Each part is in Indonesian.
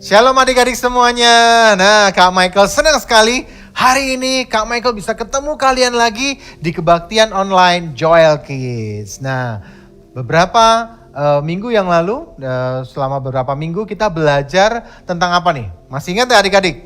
Shalom adik-adik semuanya. Nah, Kak Michael senang sekali hari ini Kak Michael bisa ketemu kalian lagi di kebaktian online Joel Kids. Nah, beberapa minggu yang lalu, selama beberapa minggu kita belajar tentang apa nih? Masih ingat ya adik-adik?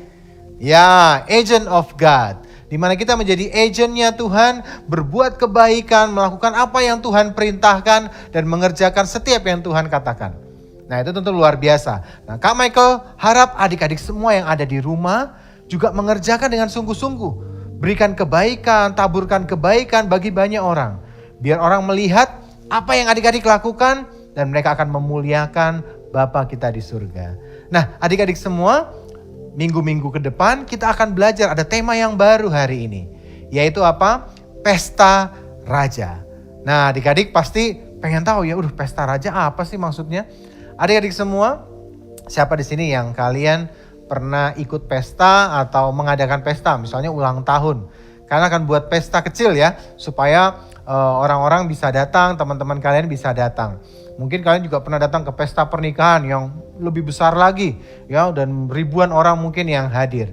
Ya, Agent of God. Di mana kita menjadi agentnya Tuhan, berbuat kebaikan, melakukan apa yang Tuhan perintahkan, dan mengerjakan setiap yang Tuhan katakan. Nah, itu tentu luar biasa. Nah, Kak Michael harap adik-adik semua yang ada di rumah juga mengerjakan dengan sungguh-sungguh. Berikan kebaikan, taburkan kebaikan bagi banyak orang. Biar orang melihat apa yang adik-adik lakukan dan mereka akan memuliakan Bapa kita di surga. Nah, adik-adik semua, minggu-minggu ke depan kita akan belajar, ada tema yang baru hari ini. Yaitu apa? Pesta Raja. Nah, adik-adik pasti pengen tahu ya, pesta raja apa sih maksudnya? Adik-adik semua, siapa di sini yang kalian pernah ikut pesta atau mengadakan pesta, misalnya ulang tahun? Karena akan buat pesta kecil ya, supaya orang-orang bisa datang, teman-teman kalian bisa datang. Mungkin kalian juga pernah datang ke pesta pernikahan yang lebih besar lagi, ya, dan ribuan orang mungkin yang hadir.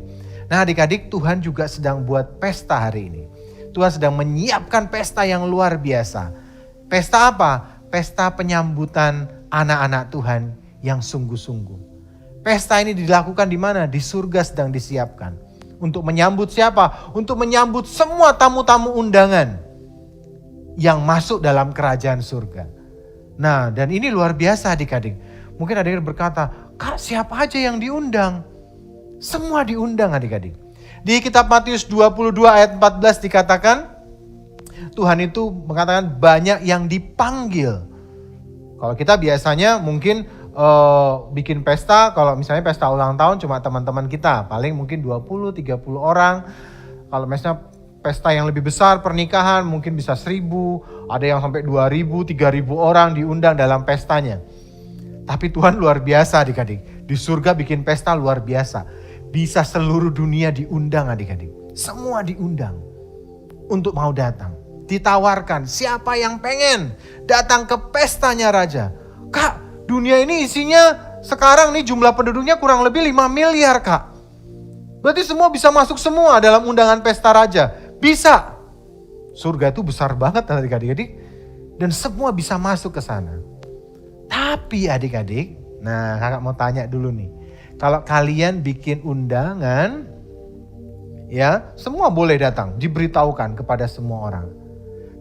Nah, adik-adik, Tuhan juga sedang buat pesta hari ini. Tuhan sedang menyiapkan pesta yang luar biasa. Pesta apa? Pesta penyambutan anak-anak Tuhan yang sungguh-sungguh. Pesta ini dilakukan di mana? Di surga sedang disiapkan. Untuk menyambut siapa? Untuk menyambut semua tamu-tamu undangan yang masuk dalam kerajaan surga. Nah, dan ini luar biasa adik-adik. Mungkin adik-adik berkata, Kak, siapa aja yang diundang? Semua diundang adik-adik. Di kitab Matius 22 ayat 14 dikatakan, Tuhan itu mengatakan banyak yang dipanggil. Kalau kita biasanya mungkin bikin pesta, kalau misalnya pesta ulang tahun cuma teman-teman kita, paling mungkin 20-30 orang. Kalau misalnya pesta yang lebih besar, pernikahan mungkin bisa 1.000, ada yang sampai 2.000, 3.000 orang diundang dalam pestanya. Tapi Tuhan luar biasa adik-adik, di surga bikin pesta luar biasa. Bisa seluruh dunia diundang adik-adik, semua diundang untuk mau datang. Ditawarkan, siapa yang pengen datang ke pestanya raja? Kak, dunia ini isinya sekarang nih jumlah penduduknya kurang lebih 5 miliar kak. Berarti semua bisa masuk semua dalam undangan pesta raja. Bisa. Surga itu besar banget adik-adik. Dan semua bisa masuk ke sana. Tapi adik-adik, nah kakak mau tanya dulu nih. Kalau kalian bikin undangan, ya semua boleh datang, diberitahukan kepada semua orang.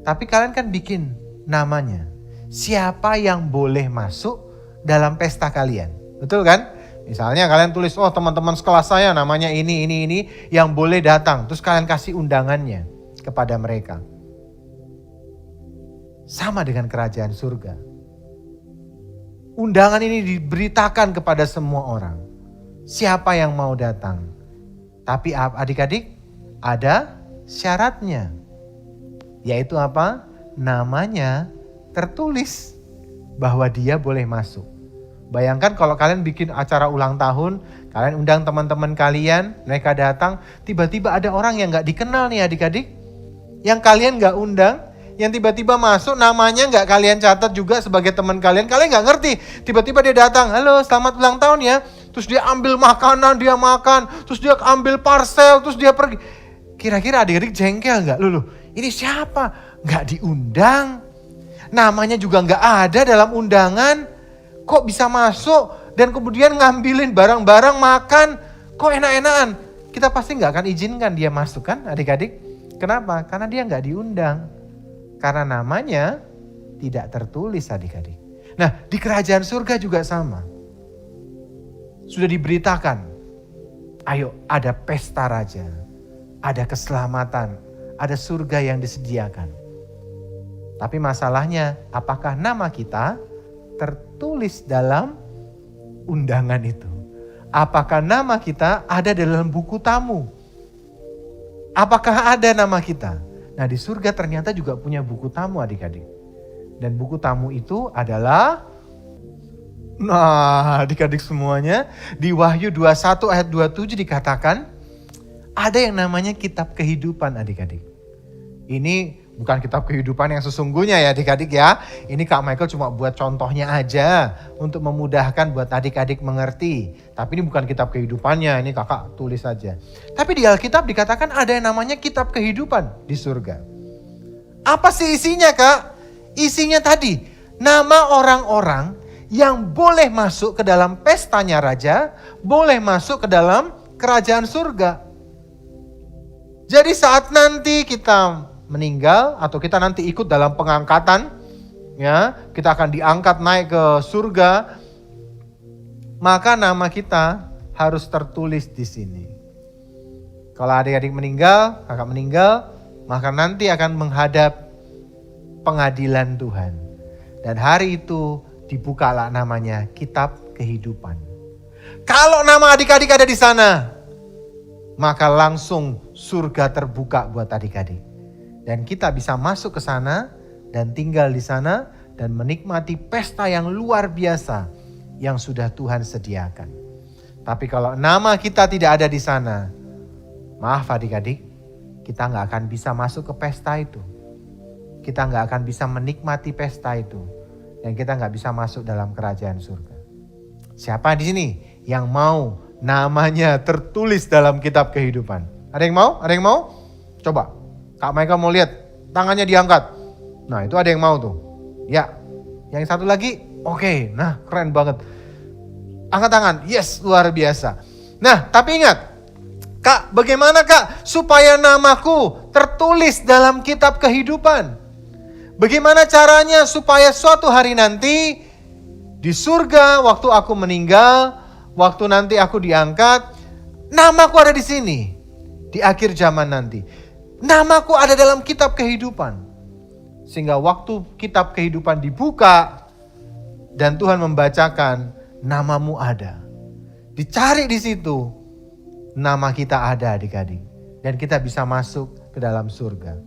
Tapi kalian kan bikin namanya. Siapa yang boleh masuk dalam pesta kalian? Betul kan? Misalnya kalian tulis, teman-teman sekelas saya namanya ini yang boleh datang. Terus kalian kasih undangannya kepada mereka. Sama dengan kerajaan surga. Undangan ini diberitakan kepada semua orang. Siapa yang mau datang. Tapi adik-adik, ada syaratnya. Yaitu apa? Namanya tertulis bahwa dia boleh masuk. Bayangkan kalau kalian bikin acara ulang tahun, kalian undang teman-teman kalian, mereka datang, tiba-tiba ada orang yang gak dikenal nih adik-adik. Yang kalian gak undang, yang tiba-tiba masuk namanya gak kalian catat juga sebagai teman kalian gak ngerti. Tiba-tiba dia datang, halo selamat ulang tahun ya. Terus dia ambil makanan, dia makan, terus dia ambil parcel, terus dia pergi. Kira-kira adik-adik jengkel gak? Loh, ini siapa? Gak diundang. Namanya juga gak ada dalam undangan. Kok bisa masuk dan kemudian ngambilin barang-barang makan. Kok enak-enakan? Kita pasti gak akan izinkan dia masuk kan adik-adik? Kenapa? Karena dia gak diundang. Karena namanya tidak tertulis adik-adik. Nah, di kerajaan surga juga sama. Sudah diberitakan. Ayo ada pesta raja. Ada keselamatan. Ada surga yang disediakan. Tapi masalahnya, apakah nama kita tertulis dalam undangan itu? Apakah nama kita ada dalam buku tamu? Apakah ada nama kita? Nah, di surga ternyata juga punya buku tamu adik-adik. Dan buku tamu itu adalah, nah adik-adik semuanya, di Wahyu 21 ayat 27 dikatakan, ada yang namanya kitab kehidupan adik-adik. Ini bukan kitab kehidupan yang sesungguhnya ya adik-adik ya. Ini Kak Michael cuma buat contohnya aja untuk memudahkan buat adik-adik mengerti. Tapi ini bukan kitab kehidupannya, ini kakak tulis saja. Tapi di Alkitab dikatakan ada yang namanya kitab kehidupan di surga. Apa sih isinya Kak? Isinya tadi, nama orang-orang yang boleh masuk ke dalam pestanya raja, boleh masuk ke dalam kerajaan surga. Jadi saat nanti kita meninggal atau kita nanti ikut dalam pengangkatan, ya, kita akan diangkat naik ke surga, maka nama kita harus tertulis di sini. Kalau adik-adik meninggal, kakak meninggal, maka nanti akan menghadap pengadilan Tuhan. Dan hari itu dibukalah namanya kitab kehidupan. Kalau nama adik-adik ada di sana, maka langsung surga terbuka buat adik-adik. Dan kita bisa masuk ke sana dan tinggal di sana dan menikmati pesta yang luar biasa yang sudah Tuhan sediakan. Tapi kalau nama kita tidak ada di sana, maaf adik-adik, kita nggak akan bisa masuk ke pesta itu. Kita nggak akan bisa menikmati pesta itu. Dan kita nggak bisa masuk dalam kerajaan surga. Siapa di sini yang mau namanya tertulis dalam kitab kehidupan? Ada yang mau? Ada yang mau? Coba. Kak Michael mau lihat. Tangannya diangkat. Nah itu ada yang mau tuh. Ya. Yang satu lagi. Oke. Nah keren banget. Angkat tangan. Yes, luar biasa. Nah tapi ingat. Kak, bagaimana Kak supaya namaku tertulis dalam kitab kehidupan? Bagaimana caranya supaya suatu hari nanti di surga waktu aku meninggal, waktu nanti aku diangkat, namaku ada di sini. Di akhir zaman nanti. Namaku ada dalam kitab kehidupan. Sehingga waktu kitab kehidupan dibuka dan Tuhan membacakan, namamu ada. Dicari di situ, nama kita ada adik-adik. Dan kita bisa masuk ke dalam surga.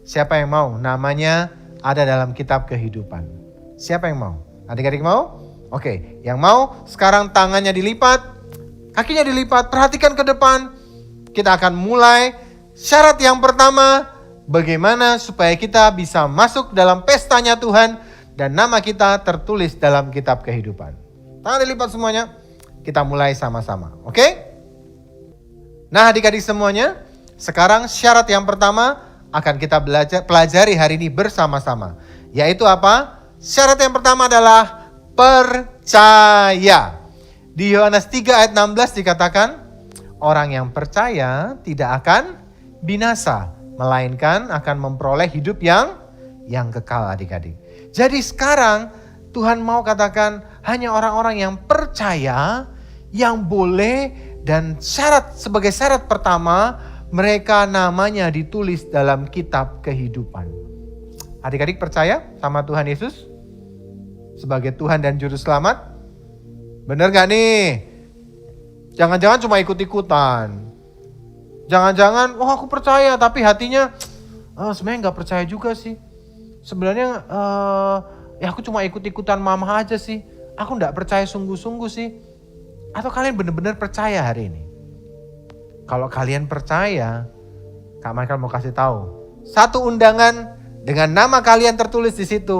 Siapa yang mau namanya ada dalam kitab kehidupan? Siapa yang mau? Adik-adik mau? Oke, yang mau sekarang tangannya dilipat, kakinya dilipat, perhatikan ke depan. Kita akan mulai. Syarat yang pertama, bagaimana supaya kita bisa masuk dalam pestanya Tuhan dan nama kita tertulis dalam kitab kehidupan. Tangan dilipat semuanya. Kita mulai sama-sama, oke? Nah adik-adik semuanya, sekarang syarat yang pertama akan kita pelajari hari ini bersama-sama. Yaitu apa? Syarat yang pertama adalah percaya. Di Yohanes 3 ayat 16 dikatakan, orang yang percaya tidak akan binasa, melainkan akan memperoleh hidup yang kekal adik-adik. Jadi sekarang Tuhan mau katakan hanya orang-orang yang percaya yang boleh, dan sebagai syarat pertama mereka namanya ditulis dalam kitab kehidupan. Adik-adik percaya sama Tuhan Yesus sebagai Tuhan dan Juru Selamat? Bener gak nih? Jangan-jangan cuma ikut-ikutan. Jangan-jangan, oh aku percaya tapi hatinya sebenarnya gak percaya juga sih. Sebenarnya ya aku cuma ikut-ikutan mama aja sih. Aku gak percaya sungguh-sungguh sih. Atau kalian benar-benar percaya hari ini? Kalau kalian percaya, Kak Michael mau kasih tahu. Satu undangan dengan nama kalian tertulis di situ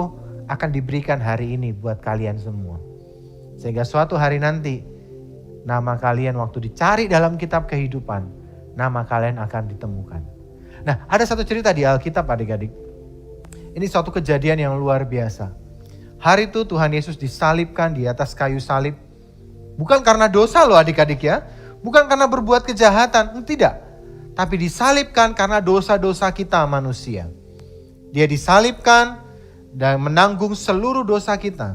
akan diberikan hari ini buat kalian semua. Sehingga suatu hari nanti nama kalian waktu dicari dalam kitab kehidupan, nama kalian akan ditemukan. Nah, ada satu cerita di Alkitab adik-adik. Ini suatu kejadian yang luar biasa. Hari itu Tuhan Yesus disalibkan di atas kayu salib. Bukan karena dosa loh adik-adik ya. Bukan karena berbuat kejahatan, tidak. Tapi disalibkan karena dosa-dosa kita manusia. Dia disalibkan dan menanggung seluruh dosa kita.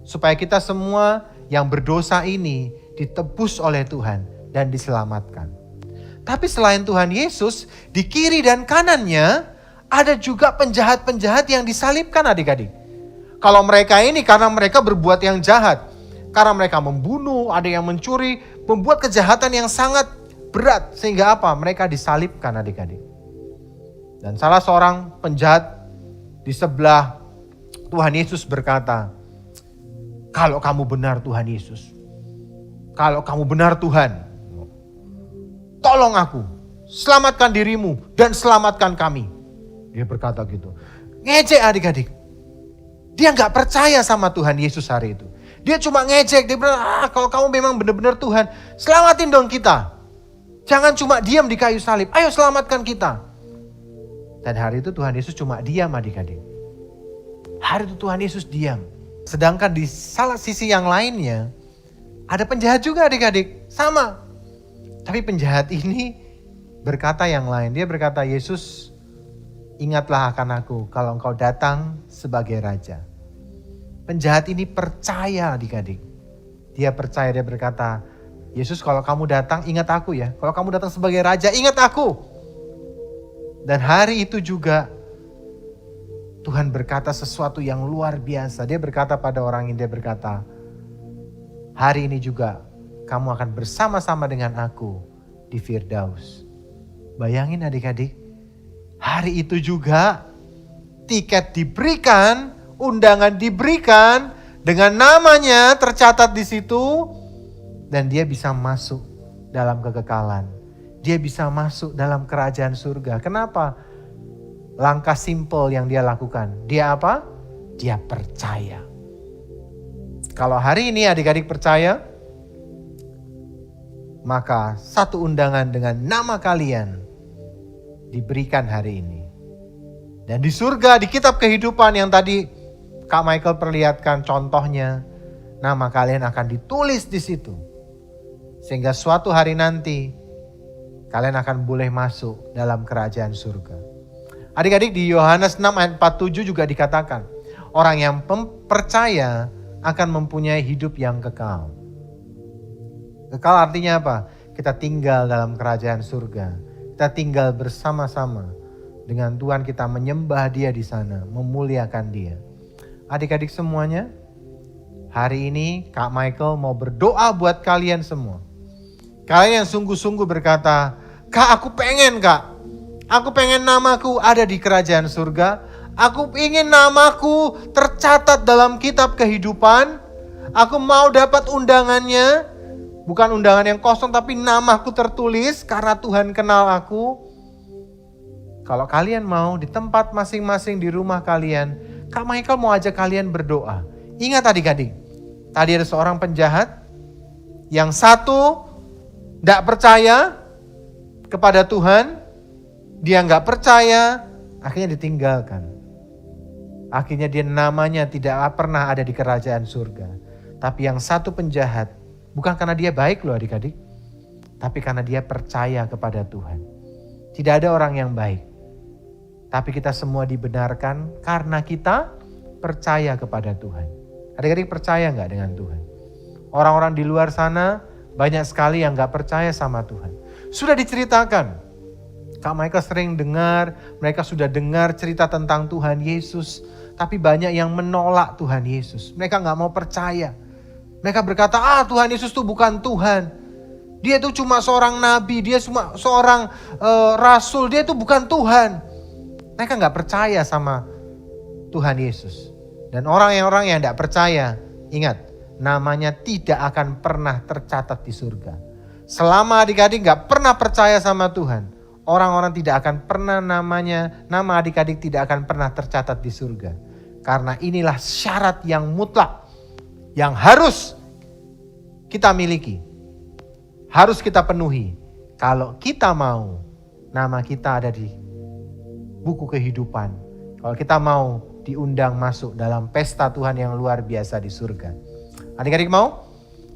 Supaya kita semua yang berdosa ini ditebus oleh Tuhan dan diselamatkan. Tapi selain Tuhan Yesus, di kiri dan kanannya ada juga penjahat-penjahat yang disalibkan adik-adik. Kalau mereka ini karena mereka berbuat yang jahat. Karena mereka membunuh, ada yang mencuri, membuat kejahatan yang sangat berat. Sehingga apa? Mereka disalibkan adik-adik. Dan salah seorang penjahat di sebelah Tuhan Yesus berkata, kalau kamu benar Tuhan Yesus, kalau kamu benar Tuhan, tolong aku, selamatkan dirimu dan selamatkan kami. Dia berkata gitu. Ngejek adik-adik. Dia gak percaya sama Tuhan Yesus hari itu. Dia cuma ngejek. Dia bilang, kalau kamu memang benar-benar Tuhan, selamatin dong kita. Jangan cuma diam di kayu salib. Ayo selamatkan kita. Dan hari itu Tuhan Yesus cuma diam adik-adik. Hari itu Tuhan Yesus diam. Sedangkan di salah sisi yang lainnya, ada penjahat juga adik-adik. Sama. Tapi penjahat ini berkata yang lain. Dia berkata, Yesus, ingatlah akan aku kalau engkau datang sebagai raja. Penjahat ini percaya adik-adik. Dia percaya, dia berkata, Yesus kalau kamu datang ingat aku ya. Kalau kamu datang sebagai raja ingat aku. Dan hari itu juga Tuhan berkata sesuatu yang luar biasa. Dia berkata pada orang ini, dia berkata, hari ini juga kamu akan bersama-sama dengan aku di Firdaus. Bayangin adik-adik, hari itu juga tiket diberikan, undangan diberikan dengan namanya tercatat di situ dan dia bisa masuk dalam kekekalan. Dia bisa masuk dalam kerajaan surga. Kenapa? Langkah simple yang dia lakukan. Dia apa? Dia percaya. Kalau hari ini adik-adik percaya, maka satu undangan dengan nama kalian diberikan hari ini. Dan di surga, di kitab kehidupan yang tadi Kak Michael perlihatkan contohnya, nama kalian akan ditulis di situ. Sehingga suatu hari nanti kalian akan boleh masuk dalam kerajaan surga. Adik-adik, di Yohanes 6 ayat 47 juga dikatakan, orang yang percaya akan mempunyai hidup yang kekal. Kekal artinya apa? Kita tinggal dalam kerajaan surga. Kita tinggal bersama-sama dengan Tuhan, kita menyembah Dia di sana, memuliakan Dia. Adik-adik semuanya, hari ini Kak Michael mau berdoa buat kalian semua. Kalian yang sungguh-sungguh berkata, Kak, aku pengen Kak. Aku pengen namaku ada di kerajaan surga. Aku ingin namaku tercatat dalam kitab kehidupan. Aku mau dapat undangannya. Bukan undangan yang kosong, tapi namaku tertulis karena Tuhan kenal aku. Kalau kalian mau, di tempat masing-masing di rumah kalian, Kak Michael mau ajak kalian berdoa. Ingat adik-adik, tadi ada seorang penjahat. Yang satu tidak percaya kepada Tuhan, dia nggak percaya, akhirnya ditinggalkan. Akhirnya dia namanya tidak pernah ada di kerajaan surga. Tapi yang satu penjahat, bukan karena dia baik loh adik-adik, tapi karena dia percaya kepada Tuhan. Tidak ada orang yang baik, tapi kita semua dibenarkan karena kita percaya kepada Tuhan. Adik-adik percaya nggak dengan Tuhan? Orang-orang di luar sana banyak sekali yang nggak percaya sama Tuhan. Sudah diceritakan, Kak Michael sering dengar, mereka sudah dengar cerita tentang Tuhan Yesus, tapi banyak yang menolak Tuhan Yesus. Mereka nggak mau percaya. Mereka berkata, Tuhan Yesus itu bukan Tuhan. Dia itu cuma seorang nabi, dia cuma seorang rasul, dia itu bukan Tuhan. Mereka nggak percaya sama Tuhan Yesus. Dan orang-orang yang nggak percaya, ingat, namanya tidak akan pernah tercatat di surga. Selama adik-adik gak pernah percaya sama Tuhan, orang-orang tidak akan pernah nama adik-adik tidak akan pernah tercatat di surga. Karena inilah syarat yang mutlak, yang harus kita miliki, harus kita penuhi. Kalau kita mau nama kita ada di buku kehidupan, kalau kita mau diundang masuk dalam pesta Tuhan yang luar biasa di surga. Adik-adik mau?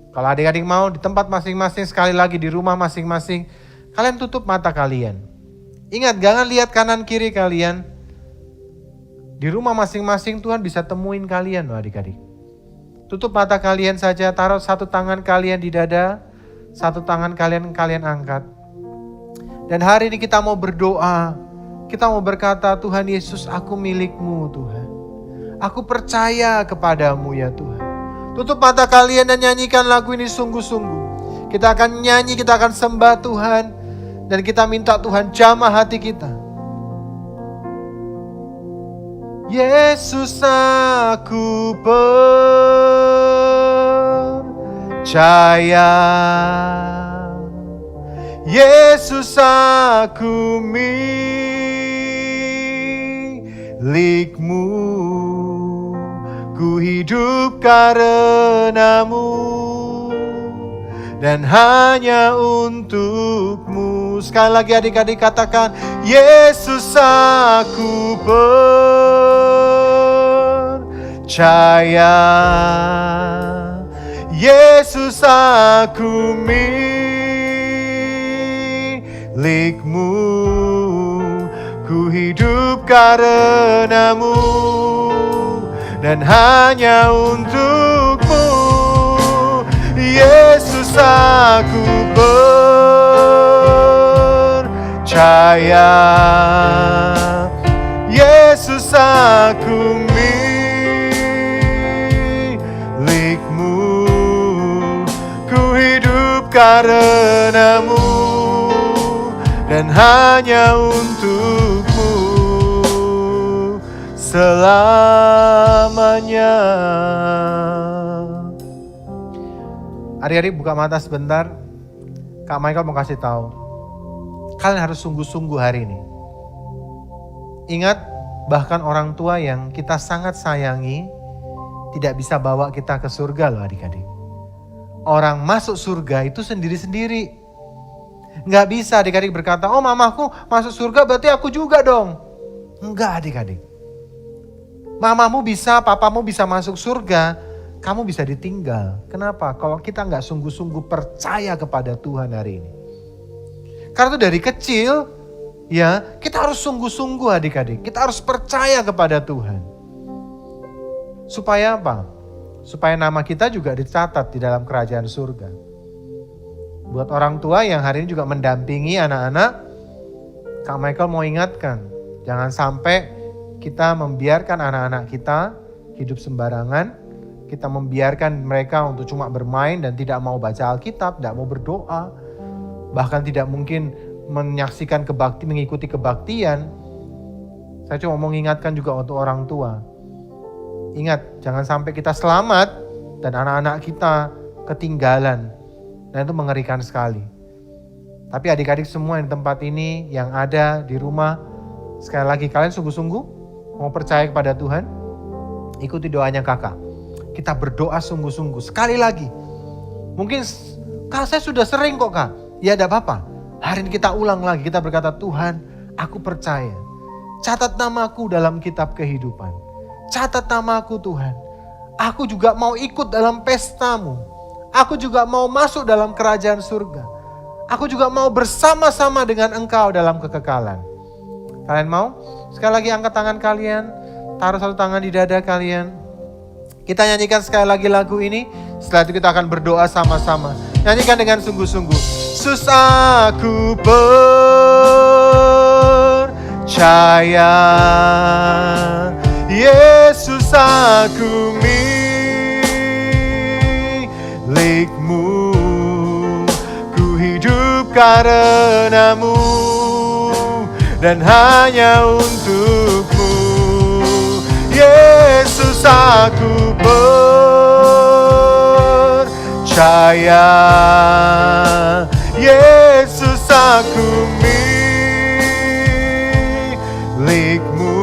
Kalau adik-adik mau di tempat masing-masing, sekali lagi di rumah masing-masing, kalian tutup mata kalian. Ingat, jangan lihat kanan kiri kalian. Di rumah masing-masing Tuhan bisa temuin kalian loh adik-adik. Tutup mata kalian saja, taruh satu tangan kalian di dada, satu tangan kalian angkat. Dan hari ini kita mau berdoa, kita mau berkata, Tuhan Yesus, aku milik-Mu Tuhan. Aku percaya kepadamu ya Tuhan. Tutup mata kalian dan nyanyikan lagu ini sungguh-sungguh. Kita akan nyanyi, kita akan sembah Tuhan. Dan kita minta Tuhan jamah hati kita. Yesus, aku percaya. Yesus, aku milik. milikmu. Ku hidup karenamu dan hanya untukmu. Sekali lagi adik-adik katakan, Yesus aku percaya, Yesus aku milikmu. Ku hidup karenamu dan hanya untukmu. Yesus aku percaya, Yesus aku milikmu. Ku hidup karenamu dan hanya untukmu selamanya. Adik-adik buka mata sebentar. Kak Michael mau kasih tahu. Kalian harus sungguh-sungguh hari ini. Ingat, bahkan orang tua yang kita sangat sayangi tidak bisa bawa kita ke surga loh adik-adik. Orang masuk surga itu sendiri-sendiri. Nggak bisa adik-adik berkata, oh mamaku masuk surga berarti aku juga dong. Enggak adik-adik. Mamamu bisa, papamu bisa masuk surga, kamu bisa ditinggal. Kenapa? Kalau kita nggak sungguh-sungguh percaya kepada Tuhan hari ini. Karena itu dari kecil, ya kita harus sungguh-sungguh adik-adik. Kita harus percaya kepada Tuhan. Supaya apa? Supaya nama kita juga dicatat di dalam kerajaan surga. Buat orang tua yang hari ini juga mendampingi anak-anak, Kak Michael mau ingatkan, jangan sampai kita membiarkan anak-anak kita hidup sembarangan, kita membiarkan mereka untuk cuma bermain dan tidak mau baca Alkitab, tidak mau berdoa, bahkan tidak mungkin menyaksikan mengikuti kebaktian. Saya cuma mau mengingatkan juga untuk orang tua. Ingat, jangan sampai kita selamat dan anak-anak kita ketinggalan. Dan itu mengerikan sekali. Tapi adik-adik semua di tempat ini yang ada di rumah, sekali lagi kalian sungguh-sungguh mau percaya kepada Tuhan, ikuti doanya kakak. Kita berdoa sungguh-sungguh. Sekali lagi, mungkin kak saya sudah sering kok kak. Ya tidak apa-apa. Hari ini kita ulang lagi. Kita berkata, Tuhan aku percaya. Catat namaku dalam kitab kehidupan. Catat namaku Tuhan. Aku juga mau ikut dalam pestamu. Aku juga mau masuk dalam kerajaan surga. Aku juga mau bersama-sama dengan Engkau dalam kekekalan. Kalian mau? Sekali lagi angkat tangan kalian. Taruh satu tangan di dada kalian. Kita nyanyikan sekali lagi lagu ini. Setelah itu kita akan berdoa sama-sama. Nyanyikan dengan sungguh-sungguh. Yesus aku percaya, Yesus aku milikmu. Ku hidup karenamu dan hanya untukmu. Yesus aku percaya, Yesus aku milikmu.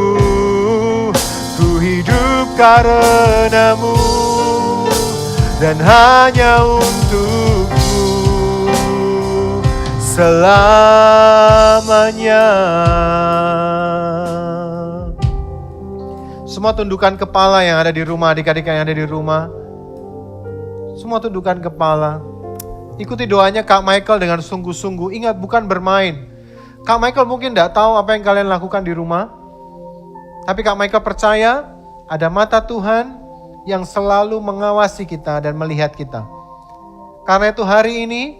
Ku hidup karenamu dan hanya untukmu selamanya. Semua tundukkan kepala yang ada di rumah, adik-adik yang ada di rumah. Semua tundukkan kepala. Ikuti doanya Kak Michael dengan sungguh-sungguh. Ingat, bukan bermain. Kak Michael mungkin tidak tahu apa yang kalian lakukan di rumah. Tapi Kak Michael percaya ada mata Tuhan yang selalu mengawasi kita dan melihat kita. Karena itu hari ini,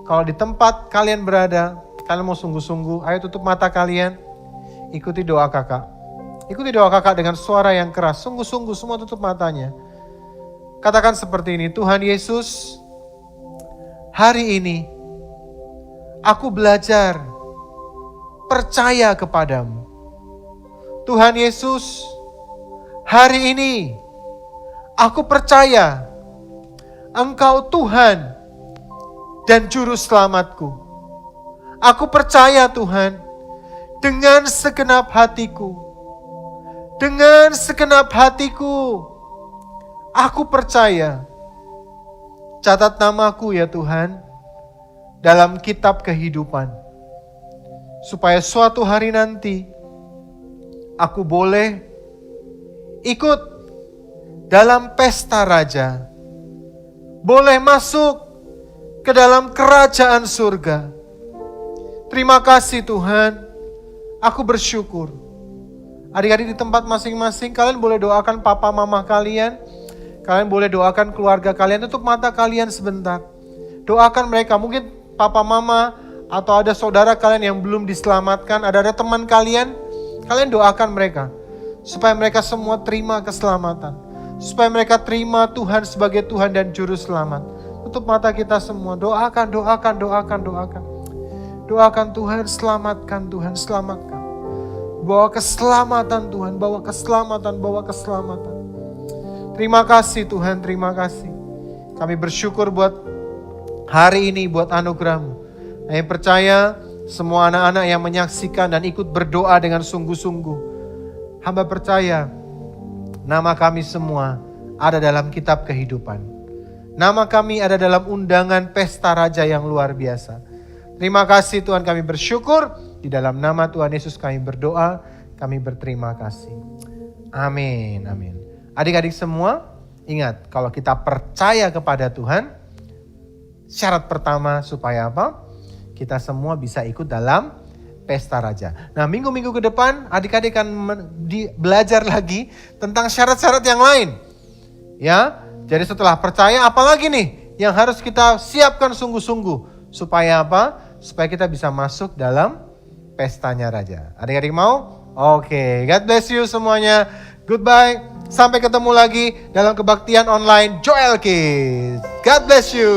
kalau di tempat kalian berada, kalian mau sungguh-sungguh, ayo tutup mata kalian. Ikuti doa kakak. Ikuti doa kakak dengan suara yang keras. Sungguh-sungguh semua tutup matanya. Katakan seperti ini, Tuhan Yesus, hari ini aku belajar percaya kepadamu. Tuhan Yesus, hari ini aku percaya Engkau Tuhan dan Juru Selamatku. Aku percaya Tuhan dengan segenap hatiku, Dengan segenap hatiku, aku percaya. Catat namaku ya Tuhan, dalam kitab kehidupan. Supaya suatu hari nanti, aku boleh ikut dalam pesta raja. Boleh masuk ke dalam kerajaan surga. Terima kasih Tuhan, aku bersyukur. Adik-adik di tempat masing-masing, kalian boleh doakan papa mama kalian. Kalian boleh doakan keluarga kalian, tutup mata kalian sebentar. Doakan mereka, mungkin papa mama atau ada saudara kalian yang belum diselamatkan, ada teman kalian, kalian doakan mereka. Supaya mereka semua terima keselamatan. Supaya mereka terima Tuhan sebagai Tuhan dan Juru Selamat. Tutup mata kita semua, doakan. Doakan Tuhan, selamatkan Tuhan, selamatkan. Bawa keselamatan Tuhan, bawa keselamatan. Terima kasih Tuhan, terima kasih. Kami bersyukur buat hari ini, buat anugerah-Mu. Kami percaya semua anak-anak yang menyaksikan dan ikut berdoa dengan sungguh-sungguh. Hamba percaya nama kami semua ada dalam kitab kehidupan. Nama kami ada dalam undangan pesta raja yang luar biasa. Terima kasih Tuhan, kami bersyukur. Di dalam nama Tuhan Yesus kami berdoa, kami berterima kasih. Amin, amin. Adik-adik semua, ingat kalau kita percaya kepada Tuhan, syarat pertama supaya apa? Kita semua bisa ikut dalam pesta raja. Nah, minggu-minggu ke depan adik-adik akan belajar lagi tentang syarat-syarat yang lain. Ya, jadi setelah percaya apalagi nih yang harus kita siapkan sungguh-sungguh supaya apa? Supaya kita bisa masuk dalam pestanya raja. Adik-adik mau? Oke, God bless you semuanya. Goodbye. Sampai ketemu lagi dalam kebaktian online Joel Kids. God bless you.